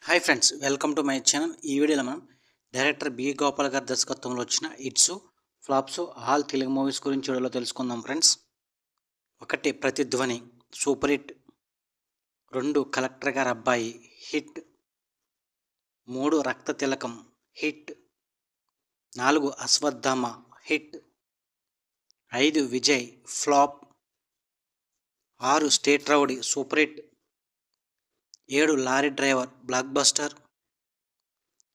Hi friends, welcome to my channel. ఈ వీడియోలో మనం డైరెక్టర్ బి గోపాల్ గారి దర్శకత్వంలో వచ్చిన hits, flops all Telugu movies గురించి వీడియోలో తెలుసుకుందాం friends. 1 Pratidhwani super hit, 2 collector Gari Abbayi hit, 3 Raktha Tilakam hit, 4 Ashwathama hit, 5 Vijay flop, 6 state rowdy super hit, 7 lorry driver blockbuster,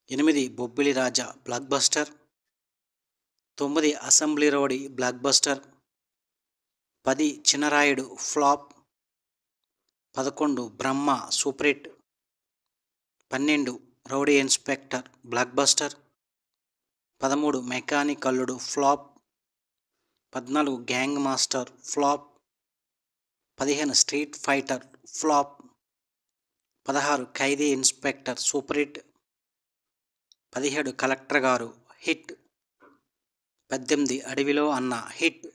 8 Bobbili Raja blockbuster, 9 assembly rowdy blockbuster, 10 Chinarayudu flop, 11 Brahma super hit, 12 rowdy inspector blockbuster, 13 mechanic Alludu flop, 14 gang master flop, 15 street fighter flop, 16 Khaidi inspector super hit, 17 collector Garu hit, 18 Adavilo Anna hit,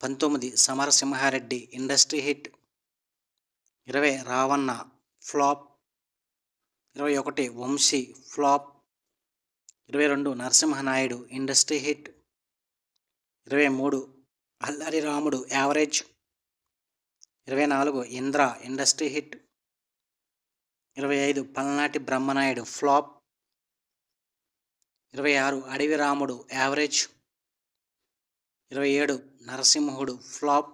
19 Samarasimha Reddy industry hit, 20 Ravana flop, 21 Vamsi flop, 22 Narasimha Naidu industry hit, 23 Allari రాముడు average, 24 Indra industry hit, 25 పల్నాటి Brahmanaidu flop, 26 అడవి రాముడు average, 27 నరసింహుడు flop,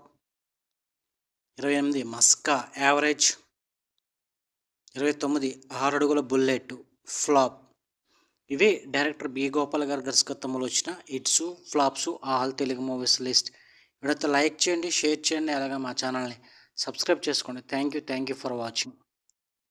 28 మస్కా average, 29 6 అడుగుల bullet flop. ఇవి director B Gopal గారి దర్శకత్వంలో వచ్చిన hits, flops all Telugu movies list. వీడియోతో like చేయండి, షేర్ చేయండి, అలాగే మా ఛానల్ని సబ్స్క్రైబ్ చేసుకోండి. Thank you for watching.